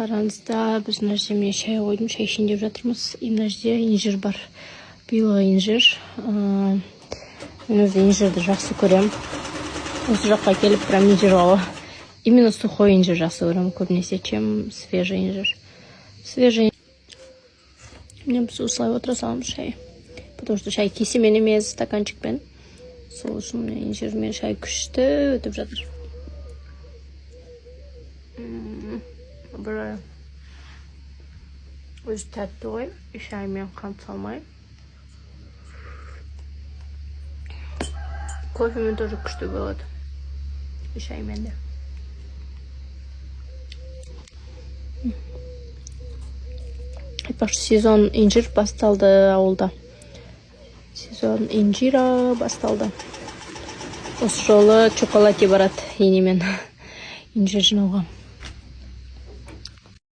Қараңызда біз мына жерде мен шай қойдым, шай ішейін деп жатырмыз. И мына жерде инжир бар. Биылғы инжир. Мен өзі инжирді жақсы көрем. Осы жаққа келіп прям инжир алып. Именно сухой инжир жақсы көрем көбінесе, чем свежий инжир. Свежий. Мен біз осылай отыра саламыз шай. Потому что шай кесемен емес, стаканчикпен. Сол үшін инжир мен шай күшті өтіп жатыр. Бір өзі тәтті ғой, шаймен қант салмай. Кофемен тоже күшті болады. Шаймен де. Айтпақшы, сезон инжир басталды ауылда. Сезон инжира басталды. Осы жолы чоколати барады енемен инжир жинауға.